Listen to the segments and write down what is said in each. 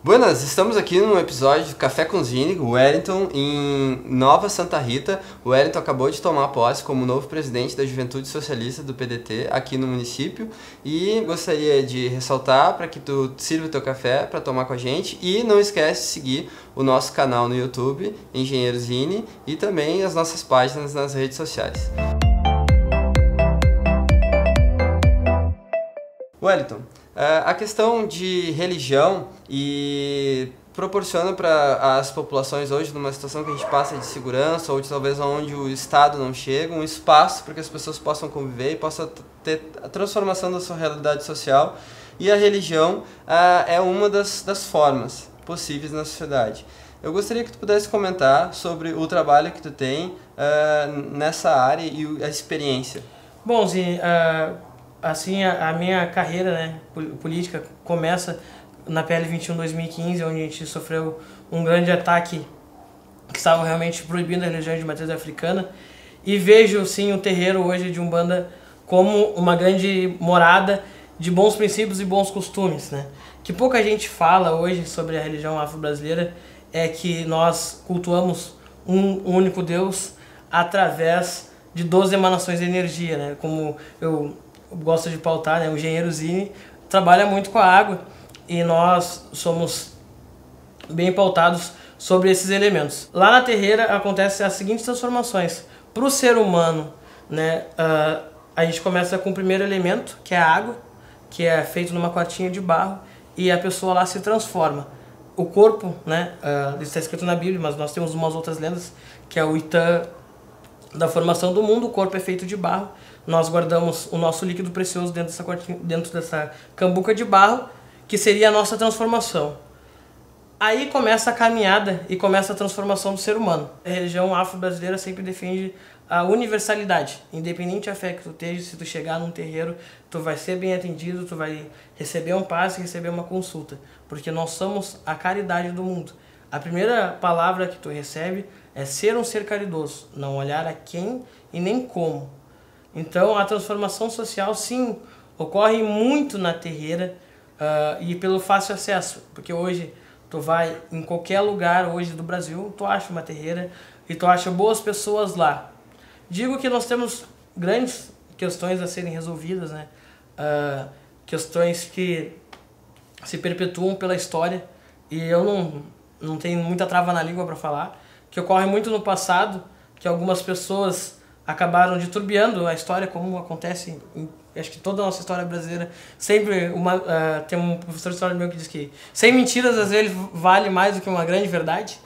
Buenas, estamos aqui num episódio de Café com Zine, o Wellington, em Nova Santa Rita. O Wellington acabou de tomar posse como novo presidente da Juventude Socialista do PDT aqui no município e gostaria de ressaltar para que tu sirva o teu café para tomar com a gente e não esquece de seguir o nosso canal no YouTube, Engenheiro Zine, e também as nossas páginas nas redes sociais. Wellington, a questão de religião e proporciona para as populações hoje, numa situação que a gente passa de segurança ou de talvez onde o Estado não chega, um espaço para que as pessoas possam conviver e possam ter a transformação da sua realidade social, e a religião é uma das formas possíveis na sociedade. Eu gostaria que tu pudesse comentar sobre o trabalho que tu tem nessa área e a experiência. Bom, Zine, assim, a minha carreira, né, política começa na PL 21 2015, onde a gente sofreu um grande ataque que estava realmente proibindo a religião de matriz africana, e vejo sim o terreiro hoje de Umbanda como uma grande morada de bons princípios e bons costumes, né? Que pouca gente fala hoje sobre a religião afro-brasileira é que nós cultuamos um único Deus através de 12 emanações de energia, né? Como eu gosto de pautar, né? O Engenheiro Zine trabalha muito com a água e nós somos bem pautados sobre esses elementos. Lá na terreira acontecem as seguintes transformações. Para o ser humano, né, a gente começa com o primeiro elemento, que é a água, que é feito numa quartinha de barro, e a pessoa lá se transforma. O corpo, né, isso está escrito na Bíblia, mas nós temos umas outras lendas, que é o Itã da formação do mundo. O corpo é feito de barro. Nós guardamos o nosso líquido precioso dentro dessa cambuca de barro, que seria a nossa transformação. Aí começa a caminhada e começa a transformação do ser humano. A religião afro-brasileira sempre defende a universalidade. Independente da fé que tu esteja, se tu chegar num terreiro, tu vai ser bem atendido, tu vai receber um passe, receber uma consulta. Porque nós somos a caridade do mundo. A primeira palavra que tu recebe é ser um ser caridoso, não olhar a quem e nem como. Então a transformação social sim ocorre muito na terreira e pelo fácil acesso, porque hoje tu vai em qualquer lugar hoje do Brasil, tu acha uma terreira e tu acha boas pessoas lá. Digo que nós temos grandes questões a serem resolvidas, né? Questões que se perpetuam pela história, e eu não tenho muita trava na língua para falar, que ocorre muito no passado, que algumas pessoas acabaram deturbiando a história, como acontece em, acho que toda a nossa história brasileira. Sempre tem um professor de história meu que diz que 100 mentiras às vezes vale mais do que uma grande verdade.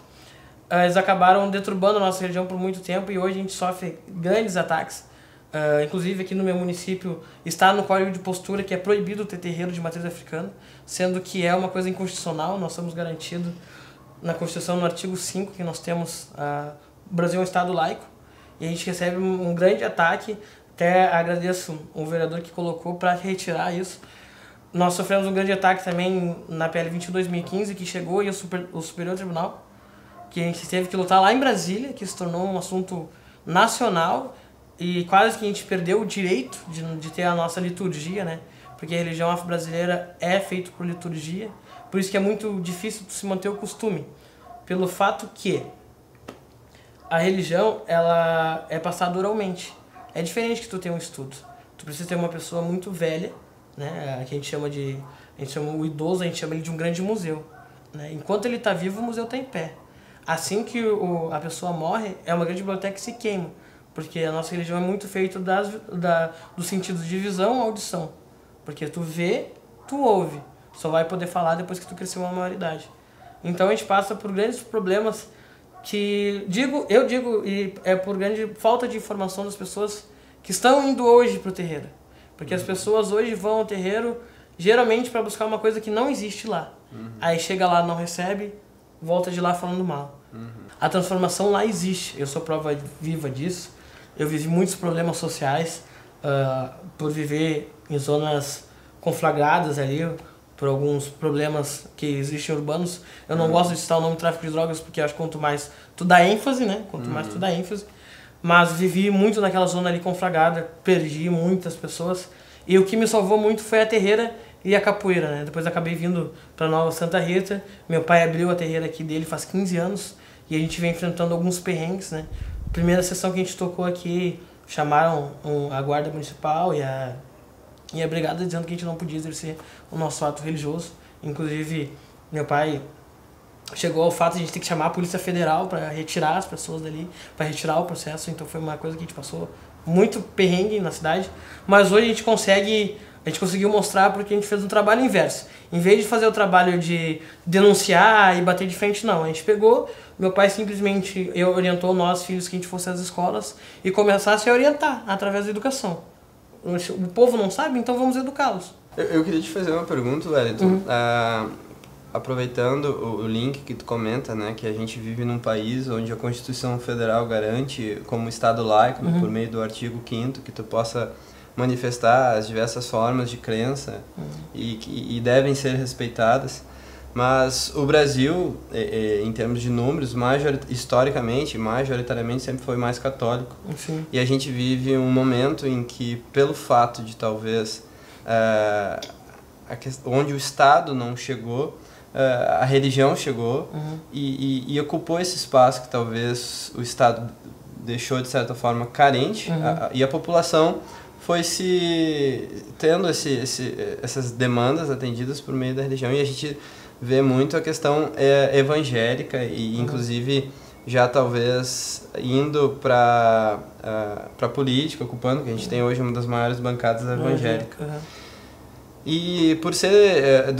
Eles acabaram deturbando a nossa religião por muito tempo e hoje a gente sofre grandes ataques. Inclusive aqui no meu município está no código de postura que é proibido ter terreiro de matriz africana, sendo que é uma coisa inconstitucional. Nós somos garantidos na Constituição, no artigo 5, que nós temos o Brasil é um Estado laico, e a gente recebe um grande ataque. Até agradeço o vereador que colocou para retirar isso. Nós sofremos um grande ataque também na PL 21 2015, que chegou, e o Superior Tribunal, que a gente teve que lutar lá em Brasília, que se tornou um assunto nacional, e quase que a gente perdeu o direito de ter a nossa liturgia, né? Porque a religião afro-brasileira é feita por liturgia, por isso que é muito difícil se manter o costume, pelo fato que a religião ela é passada oralmente. É diferente que tu ter um estudo. Tu precisa ter uma pessoa muito velha, né? Que a gente chama o idoso, a gente chama ele de um grande museu, né? Enquanto ele está vivo, o museu está em pé. Assim que a pessoa morre, é uma grande biblioteca que se queima, porque a nossa religião é muito feita dos sentidos de visão e audição. Porque tu vê, tu ouve. Só vai poder falar depois que tu cresceu uma maioridade. Então a gente passa por grandes problemas que, eu digo, e é por grande falta de informação das pessoas que estão indo hoje para o terreiro. Porque as pessoas hoje vão ao terreiro geralmente para buscar uma coisa que não existe lá. Aí chega lá, não recebe, volta de lá falando mal. A transformação lá existe, eu sou prova viva disso. Eu vivi muitos problemas sociais por viver em zonas conflagradas ali, por alguns problemas que existem urbanos. Eu não gosto de citar o nome tráfico de drogas, porque acho que quanto mais tu dá ênfase, né? Quanto mais tu dá ênfase. Mas vivi muito naquela zona ali conflagrada, perdi muitas pessoas. E o que me salvou muito foi a terreira e a capoeira, né? Depois acabei vindo para Nova Santa Rita. Meu pai abriu a terreira aqui dele faz 15 anos e a gente vem enfrentando alguns perrengues, né? Primeira sessão que a gente tocou aqui, chamaram a guarda municipal e a brigada dizendo que a gente não podia exercer o nosso ato religioso. Inclusive, meu pai chegou ao fato de a gente ter que chamar a Polícia Federal para retirar as pessoas dali, para retirar o processo. Então foi uma coisa que a gente passou muito perrengue na cidade. Mas hoje a gente conseguiu mostrar porque a gente fez um trabalho inverso. Em vez de fazer o trabalho de denunciar e bater de frente, não. A gente pegou, meu pai simplesmente orientou nós, filhos, que a gente fosse às escolas e começasse a orientar através da educação. O povo não sabe, então vamos educá-los. Eu queria te fazer uma pergunta, Wellington. Aproveitando o link que tu comenta, né, que a gente vive num país onde a Constituição Federal garante, como Estado laico, por meio do artigo 5º, que tu possa manifestar as diversas formas de crença e devem ser respeitadas. Mas o Brasil, em termos de números, historicamente, majoritariamente, sempre foi mais católico. Sim. E a gente vive um momento em que, pelo fato de talvez onde o Estado não chegou, a religião chegou e ocupou esse espaço que talvez o Estado deixou de certa forma carente, e a população foi tendo essas demandas atendidas por meio da religião, e a gente vê muito a questão evangélica e inclusive já talvez indo para a política, ocupando, que a gente tem hoje uma das maiores bancadas evangélicas. E por ser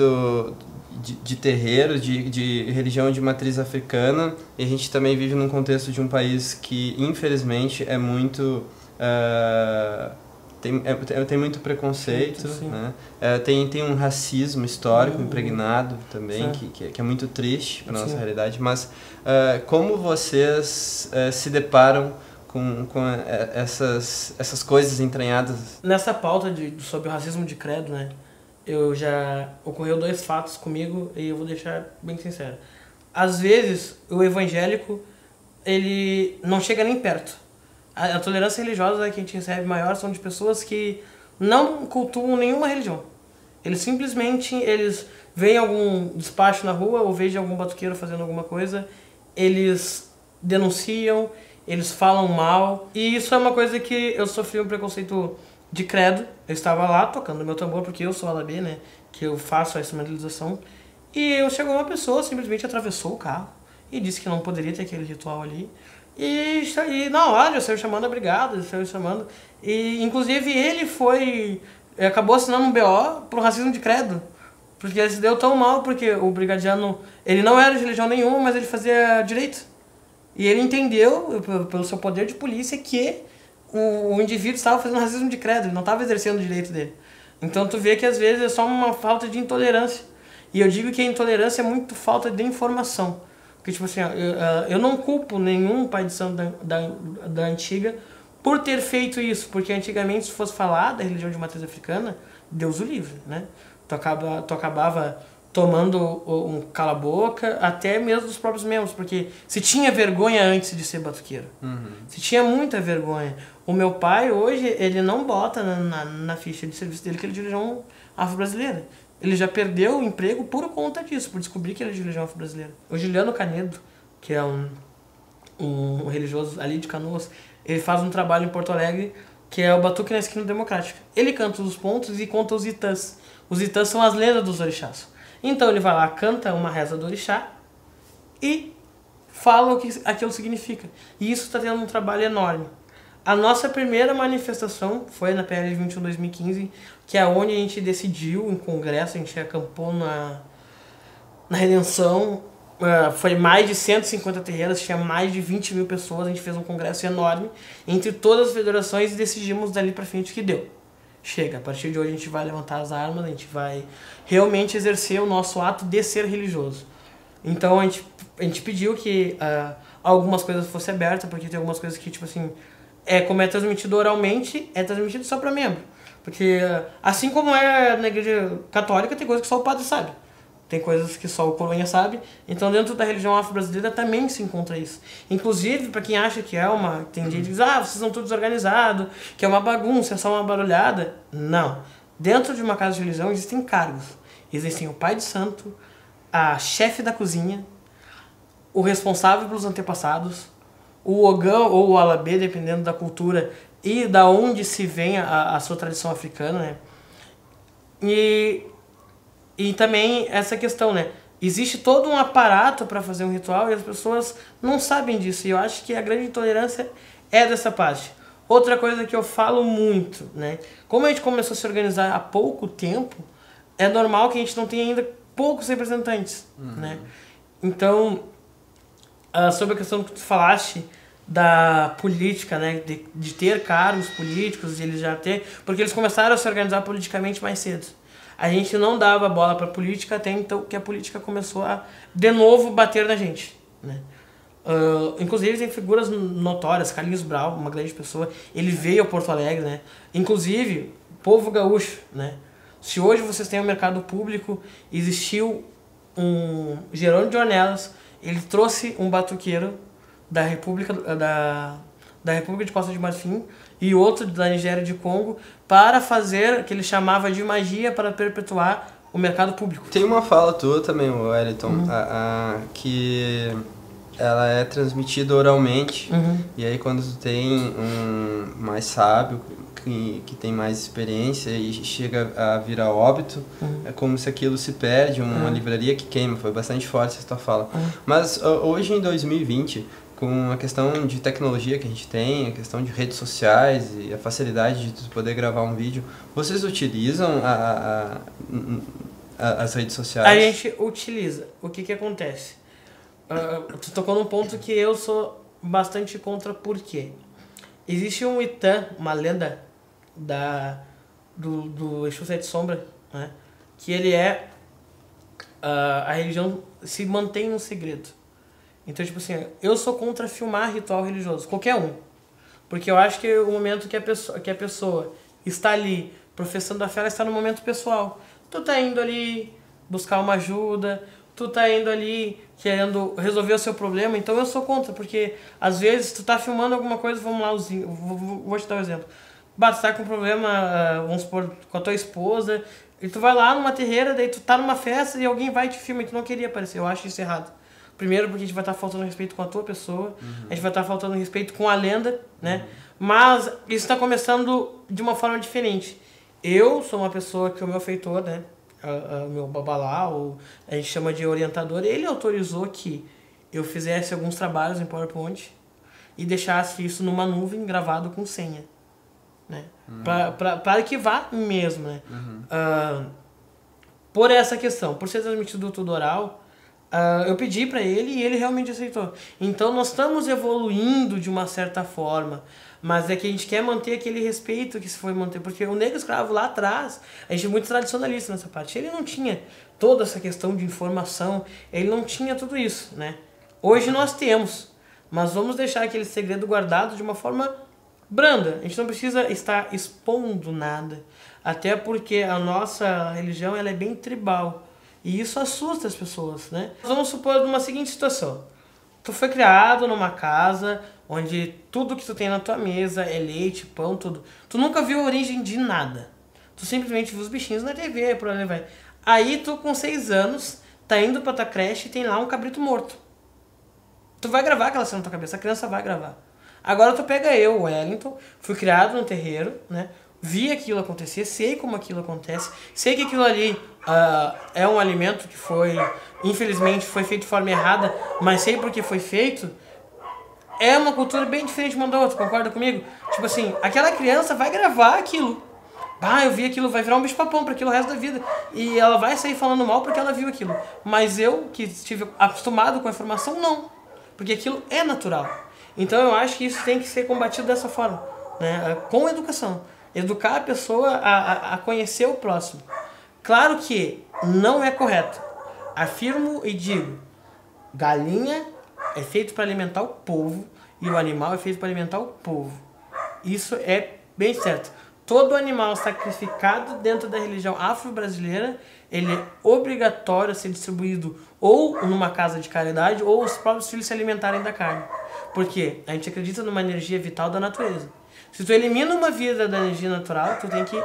de terreiros, de religião de matriz africana, e a gente também vive num contexto de um país que infelizmente é muito... tem muito preconceito, né? Tem um racismo histórico impregnado também, que é muito triste para a nossa realidade. Mas como vocês se deparam com essas coisas entranhadas? Nessa pauta sobre o racismo de credo, né? Ocorreu 2 fatos comigo e eu vou deixar bem sincero. Às vezes, o evangélico, ele não chega nem perto. A tolerância religiosa que a gente recebe maior são de pessoas que não cultuam nenhuma religião. Eles veem algum despacho na rua ou veem algum batuqueiro fazendo alguma coisa, eles denunciam, eles falam mal. E isso é uma coisa que eu sofri um preconceito de credo. Eu estava lá tocando meu tambor, porque eu sou alabê, né? Que eu faço a instrumentalização. E chegou uma pessoa, simplesmente atravessou o carro e disse que não poderia ter aquele ritual ali. E na hora, eu saiu chamando a brigada, E, inclusive, ele acabou assinando um BO pro racismo de credo. Porque ele se deu tão mal, porque o brigadiano, ele não era de religião nenhuma, mas ele fazia direito. E ele entendeu, pelo seu poder de polícia, que o indivíduo estava fazendo racismo de credo, ele não estava exercendo o direito dele. Então tu vê que às vezes é só uma falta de intolerância. E eu digo que a intolerância é muito falta de informação. Porque, tipo assim, eu não culpo nenhum pai de santo da antiga por ter feito isso. Porque antigamente, se fosse falar da religião de matriz africana, Deus o livre, né? Tu acabava tomando um cala-boca, até mesmo dos próprios membros, porque se tinha vergonha antes de ser batuqueiro. Se tinha muita vergonha. O meu pai, hoje, ele não bota na ficha de serviço dele que ele é de religião afro-brasileira. Ele já perdeu o emprego por conta disso, por descobrir que ele é de religião afro-brasileira. O Juliano Canedo, que é um religioso ali de Canoas, ele faz um trabalho em Porto Alegre, que é o Batuque na Esquina Democrática. Ele canta os pontos e conta os itãs. Os itãs são as lendas dos orixás. Então ele vai lá, canta uma reza do orixá e fala o que aquilo significa. E isso está tendo um trabalho enorme. A nossa primeira manifestação foi na PL 21 2015, que é onde a gente decidiu, em congresso, a gente acampou na Redenção. Foi mais de 150 terreiras, tinha mais de 20 mil pessoas, a gente fez um congresso enorme entre todas as federações e decidimos dali pra frente que deu. Chega, a partir de hoje a gente vai levantar as armas, a gente vai realmente exercer o nosso ato de ser religioso. Então a gente pediu que algumas coisas fossem abertas, porque tem algumas coisas que, tipo assim, como é transmitido oralmente, é transmitido só para membro. Porque assim como é na igreja católica, tem coisas que só o padre sabe. Tem coisas que só o coroinha sabe. Então dentro da religião afro-brasileira também se encontra isso. Inclusive, para quem acha que tem gente que diz, vocês são todos organizados, que é uma bagunça, é só uma barulhada. Não. Dentro de uma casa de religião existem cargos. Existem o pai de santo, a chefe da cozinha, o responsável pelos antepassados, o ogã ou o alabê, dependendo da cultura e da onde se vem a sua tradição africana, né? E também essa questão, né? Existe todo um aparato para fazer um ritual e as pessoas não sabem disso. E eu acho que a grande intolerância é dessa parte. Outra coisa que eu falo muito, né? Como a gente começou a se organizar há pouco tempo, é normal que a gente não tenha ainda poucos representantes, né? Então, sobre a questão que tu falaste da política, né? De ter cargos políticos, de eles já ter... Porque eles começaram a se organizar politicamente mais cedo. A gente não dava bola para a política até então que a política começou a, de novo, bater na gente, né? Inclusive tem figuras notórias, Carlinhos Brau, uma grande pessoa, ele veio a Porto Alegre, né? Inclusive, povo gaúcho, né? Se hoje vocês têm um mercado público, existiu um Jerônimo de Ornelas, ele trouxe um batuqueiro da República de Costa de Marfim e outro da Nigéria de Congo para fazer o que ele chamava de magia para perpetuar o mercado público. Tem uma fala tua também, Wellington, que ela é transmitida oralmente, e aí quando tu tem um mais sábio, que tem mais experiência e chega a virar óbito, é como se aquilo se perde, uma livraria que queima. Foi bastante forte essa tua fala. Mas hoje em 2020, com a questão de tecnologia que a gente tem, a questão de redes sociais e a facilidade de tu poder gravar um vídeo, vocês utilizam as redes sociais? A gente utiliza. O que acontece? Tu tocou num ponto que eu sou bastante contra, por quê? Existe um Itã, uma lenda do Exu Sete Sombra, né? Que ele é... a religião se mantém no segredo. Então, tipo assim, eu sou contra filmar ritual religioso, qualquer um. Porque eu acho que o momento que a pessoa está ali professando a fé, ela está no momento pessoal. Tu tá indo ali buscar uma ajuda, tu tá indo ali querendo resolver o seu problema, então eu sou contra, porque às vezes tu tá filmando alguma coisa, vamos lá, vou te dar um exemplo. Tu tá com um problema, vamos supor, com a tua esposa, e tu vai lá numa terreira, daí tu tá numa festa e alguém vai e te filma e tu não queria aparecer. Eu acho isso errado. Primeiro porque a gente vai estar faltando respeito com a tua pessoa, a gente vai estar faltando respeito com a lenda, né? Mas isso está começando de uma forma diferente. Eu sou uma pessoa que o meu feitor, né? O meu babalá, ou a gente chama de orientador, ele autorizou que eu fizesse alguns trabalhos em PowerPoint e deixasse isso numa nuvem gravado com senha, né? Para arquivar mesmo, né? Por essa questão, por ser transmitido tudo oral, eu pedi para ele e ele realmente aceitou. Então nós estamos evoluindo de uma certa forma, mas é que a gente quer manter aquele respeito que se foi manter, porque o negro escravo lá atrás, a gente é muito tradicionalista nessa parte, ele não tinha toda essa questão de informação, ele não tinha tudo isso, né? Hoje nós temos, mas vamos deixar aquele segredo guardado de uma forma branda. A gente não precisa estar expondo nada, até porque a nossa religião ela é bem tribal. E isso assusta as pessoas, né? Vamos supor uma seguinte situação. Tu foi criado numa casa onde tudo que tu tem na tua mesa é leite, pão, tudo. Tu nunca viu a origem de nada. Tu simplesmente viu os bichinhos na TV, por onde vai. Aí tu com 6 anos tá indo pra tua creche e tem lá um cabrito morto. Tu vai gravar aquela cena na tua cabeça, a criança vai gravar. Agora tu pega eu, Wellington, fui criado no terreiro, né? Vi aquilo acontecer, sei como aquilo acontece, sei que aquilo ali é um alimento que foi, infelizmente, foi feito de forma errada, mas sei porque foi feito. É uma cultura bem diferente uma da outra, concorda comigo? Tipo assim, aquela criança vai gravar aquilo. Eu vi aquilo, vai virar um bicho-papão para aquilo o resto da vida. E ela vai sair falando mal porque ela viu aquilo. Mas eu, que estive acostumado com a informação, não. Porque aquilo é natural. Então eu acho que isso tem que ser combatido dessa forma, né? Com educação. Educar a pessoa a conhecer o próximo. Claro que não é correto. Afirmo e digo, galinha é feito para alimentar o povo e o animal é feito para alimentar o povo. Isso é bem certo. Todo animal sacrificado dentro da religião afro-brasileira, ele é obrigatório a ser distribuído ou numa casa de caridade ou os próprios filhos se alimentarem da carne. Porque a gente acredita numa energia vital da natureza. Se tu elimina uma vida da energia natural, tu tem que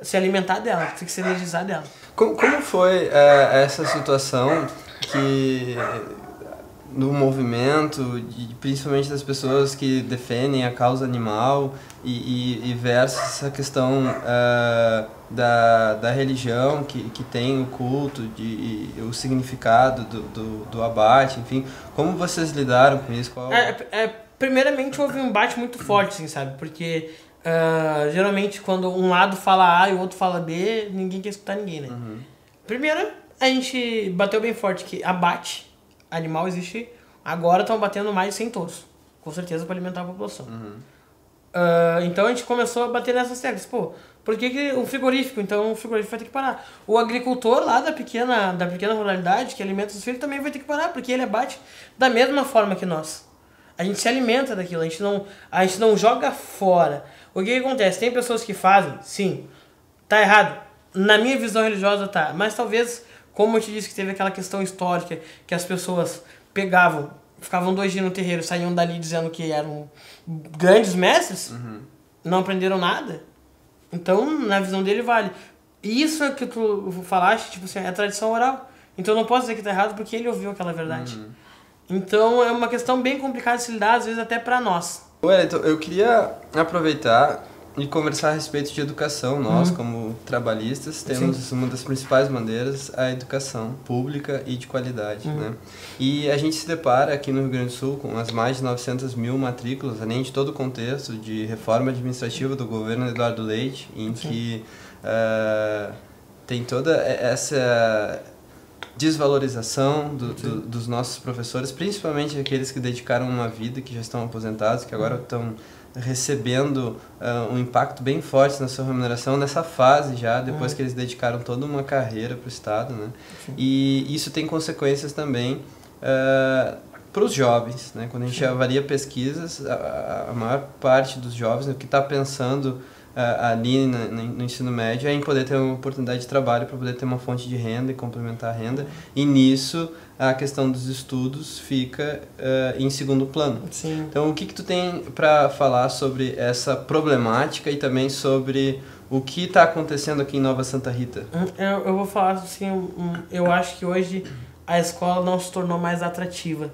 se alimentar dela, tem que se energizar dela. Como foi essa situação que no movimento, principalmente das pessoas que defendem a causa animal e versus essa questão da religião que tem o culto, o significado do abate, enfim, como vocês lidaram com isso? Primeiramente houve um embate muito forte, assim, sabe, porque geralmente quando um lado fala A e o outro fala B, ninguém quer escutar ninguém, né? Uhum. Primeiro, a gente bateu bem forte que abate animal existe, agora estão batendo mais de 100 touros, com certeza para alimentar a população. Uhum. Então a gente começou a bater nessas teclas, pô, por que o frigorífico? Então o frigorífico vai ter que parar. O agricultor lá da pequena ruralidade que alimenta os filhos também vai ter que parar, porque ele abate da mesma forma que nós. A gente se alimenta daquilo, a gente não joga fora. O que acontece? Tem pessoas que fazem, sim, tá errado. Na minha visão religiosa tá, mas talvez, como eu te disse que teve aquela questão histórica, que as pessoas pegavam, ficavam 2 dias no terreiro, saíam dali dizendo que eram grandes mestres, não aprenderam nada. Então, na visão dele, vale. E isso é que tu falaste, tipo assim, é tradição oral. Então eu não posso dizer que tá errado porque ele ouviu aquela verdade. Então é uma questão bem complicada de se lidar, às vezes até pra nós. Wellington, eu queria aproveitar e conversar a respeito de educação. Nós, como trabalhistas, temos uma das principais bandeiras, a educação pública e de qualidade, né? E a gente se depara aqui no Rio Grande do Sul com as mais de 900 mil matrículas, além de todo o contexto de reforma administrativa do governo Eduardo Leite, em que tem toda essa desvalorização dos nossos professores, principalmente aqueles que dedicaram uma vida, que já estão aposentados, que agora estão recebendo um impacto bem forte na sua remuneração nessa fase já, depois que eles dedicaram toda uma carreira para o Estado, né? E isso tem consequências também para os jovens, né? Quando a gente avalia pesquisas, a maior parte dos jovens, o que está pensando ali no ensino médio é em poder ter uma oportunidade de trabalho para poder ter uma fonte de renda e complementar a renda, e nisso a questão dos estudos fica em segundo plano. Sim. Então o que tu tem para falar sobre essa problemática e também sobre o que está acontecendo aqui em Nova Santa Rita? Eu vou falar assim, eu acho que hoje a escola não se tornou mais atrativa,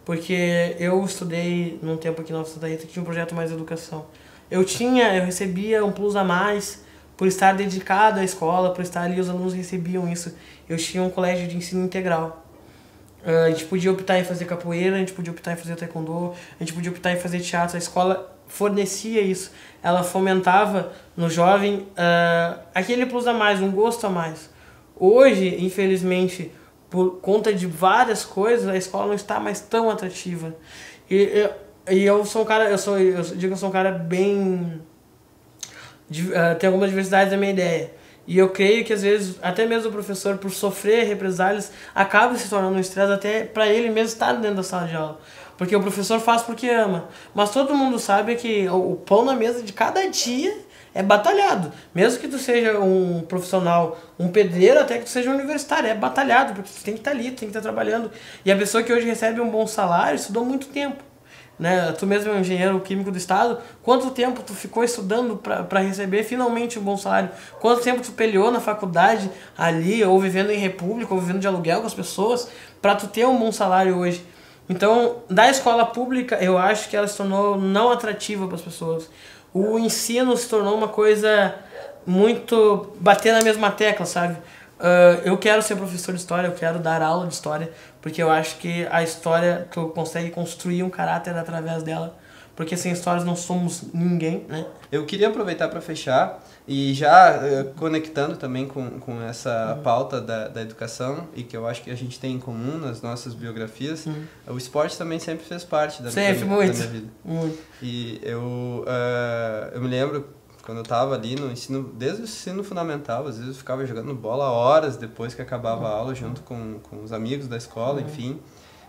porque eu estudei num tempo aqui em Nova Santa Rita que tinha um projeto Mais Educação. Eu recebia um plus a mais por estar dedicado à escola, por estar ali, os alunos recebiam isso. Eu tinha um colégio de ensino integral. A gente podia optar em fazer capoeira, a gente podia optar em fazer taekwondo, a gente podia optar em fazer teatro. A escola fornecia isso. Ela fomentava no jovem aquele plus a mais, um gosto a mais. Hoje, infelizmente, por conta de várias coisas, a escola não está mais tão atrativa. E eu sou um cara, eu digo que eu sou um cara bem... tem algumas diversidades da minha ideia. E eu creio que às vezes, até mesmo o professor, por sofrer represálias, acaba se tornando um estresse até para ele mesmo estar dentro da sala de aula. Porque o professor faz porque ama. Mas todo mundo sabe que o pão na mesa de cada dia é batalhado. Mesmo que tu seja um profissional, um pedreiro, até que tu seja um universitário, é batalhado, porque tu tem que estar ali, tu tem que estar trabalhando. E a pessoa que hoje recebe um bom salário estudou muito tempo. Né? Tu mesmo é um engenheiro químico do estado, quanto tempo tu ficou estudando para receber finalmente um bom salário? Quanto tempo tu peleou na faculdade ali, ou vivendo em república, ou vivendo de aluguel com as pessoas, para tu ter um bom salário hoje? Então, da escola pública, eu acho que ela se tornou não atrativa para as pessoas. O ensino se tornou uma coisa muito bater na mesma tecla, sabe? Eu quero ser professor de história, eu quero dar aula de história, porque eu acho que a história, tu consegue construir um caráter através dela, porque sem histórias não somos ninguém, né? Eu queria aproveitar para fechar e já conectando também com essa pauta da educação, e que eu acho que a gente tem em comum nas nossas biografias, o esporte também sempre fez parte da minha vida. Muito. E eu me lembro quando eu estava ali no ensino, desde o ensino fundamental, às vezes eu ficava jogando bola horas depois que acabava a aula, junto com os amigos da escola, enfim.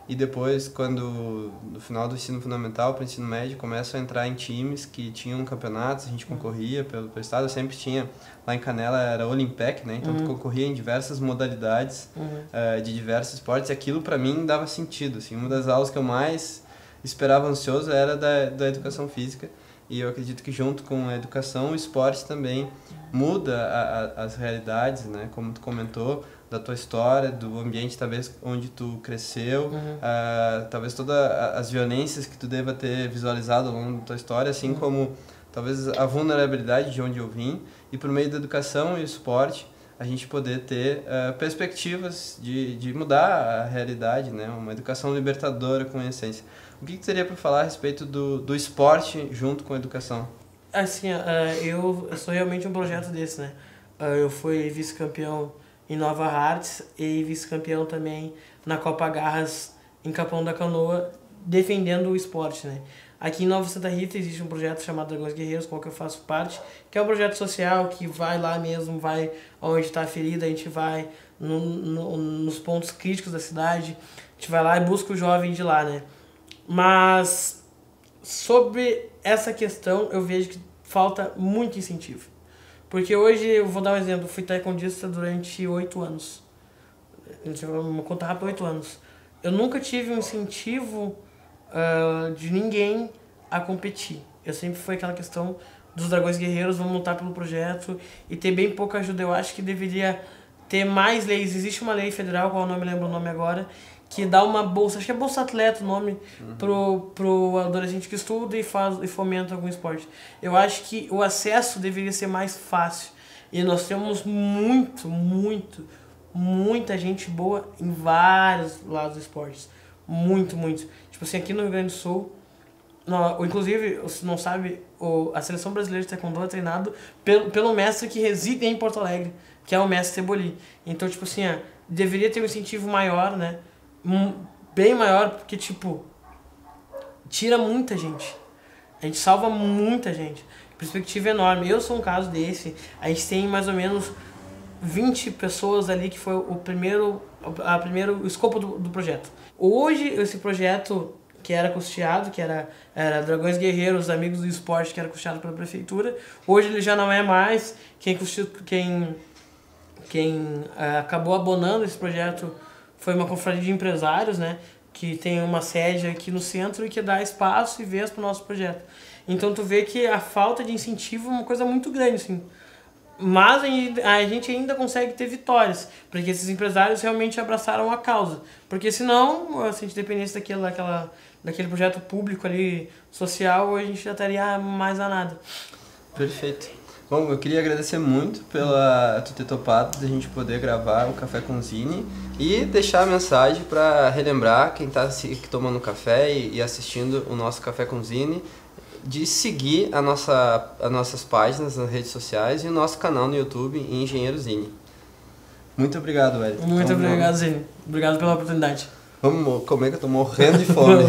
E depois, quando no final do ensino fundamental para o ensino médio, começam a entrar em times que tinham campeonatos, a gente concorria pelo estado. Eu sempre tinha, lá em Canela era Olimpec, né? Então tu concorria em diversas modalidades de diversos esportes, e aquilo para mim dava sentido, assim. Uma das aulas que eu mais esperava ansioso era da educação física. e eu acredito que junto com a educação, o esporte também muda as realidades, né? Como tu comentou, da tua história, do ambiente talvez onde tu cresceu, talvez todas as violências que tu deva ter visualizado ao longo da tua história, assim como talvez a vulnerabilidade de onde eu vim, e por meio da educação e esporte a gente poder ter perspectivas de mudar a realidade, né? Uma educação libertadora com essência. O que teria para falar a respeito do esporte junto com a educação? Assim, eu sou realmente um projeto desse, né? Eu fui vice-campeão em Nova Hartz e vice-campeão também na Copa Garras em Capão da Canoa, defendendo o esporte, né? Aqui em Nova Santa Rita existe um projeto chamado Dragões Guerreiros, qual que eu faço parte, que é um projeto social que vai lá mesmo, vai onde está a ferida, a gente vai nos pontos críticos da cidade, a gente vai lá e busca o jovem de lá, né? Mas sobre essa questão eu vejo que falta muito incentivo. Porque hoje, eu vou dar um exemplo, eu fui taekwondista durante 8 anos. Vou contar rápido, 8 anos. Eu nunca tive um incentivo de ninguém a competir. Eu sempre foi aquela questão dos Dragões Guerreiros, vamos lutar pelo projeto e ter bem pouca ajuda. Eu acho que deveria ter mais leis. Existe uma lei federal, qual eu não me lembro o nome agora, que dá uma bolsa, acho que é Bolsa Atleta o nome, pro adolescente que estuda e fomenta algum esporte. Eu acho que o acesso deveria ser mais fácil. E nós temos muita gente boa em vários lados do esporte. Muito. Tipo assim, aqui no Rio Grande do Sul, inclusive, você não sabe, a seleção brasileira de taekwondo é treinado pelo mestre que reside em Porto Alegre, que é o mestre Ceboli. Então, tipo assim, deveria ter um incentivo maior, né? Bem maior, porque, tipo, tira muita gente. A gente salva muita gente. Perspectiva enorme. Eu sou um caso desse. A gente tem mais ou menos 20 pessoas ali que foi o primeiro escopo do projeto. Hoje, esse projeto que era custeado, que era Dragões Guerreiros, Amigos do Esporte, que era custeado pela prefeitura, hoje ele já não é mais. Quem acabou abonando esse projeto foi uma confraria de empresários, né, que tem uma sede aqui no centro e que dá espaço e vez para o nosso projeto. Então tu vê que a falta de incentivo é uma coisa muito grande, assim. Mas a gente ainda consegue ter vitórias, porque esses empresários realmente abraçaram a causa. Porque senão, se a gente dependesse daquele projeto público ali, social, a gente já estaria mais a nada. Perfeito. Bom, eu queria agradecer muito pela tu ter topado de a gente poder gravar o Café com Zine e deixar a mensagem para relembrar quem está tomando café e assistindo o nosso Café com Zine, de seguir as nossas páginas nas redes sociais e o nosso canal no YouTube, Engenheiro Zine. Muito obrigado, Wellington. Muito obrigado, Zine. Obrigado pela oportunidade. Vamos comer, que eu tô morrendo de fome.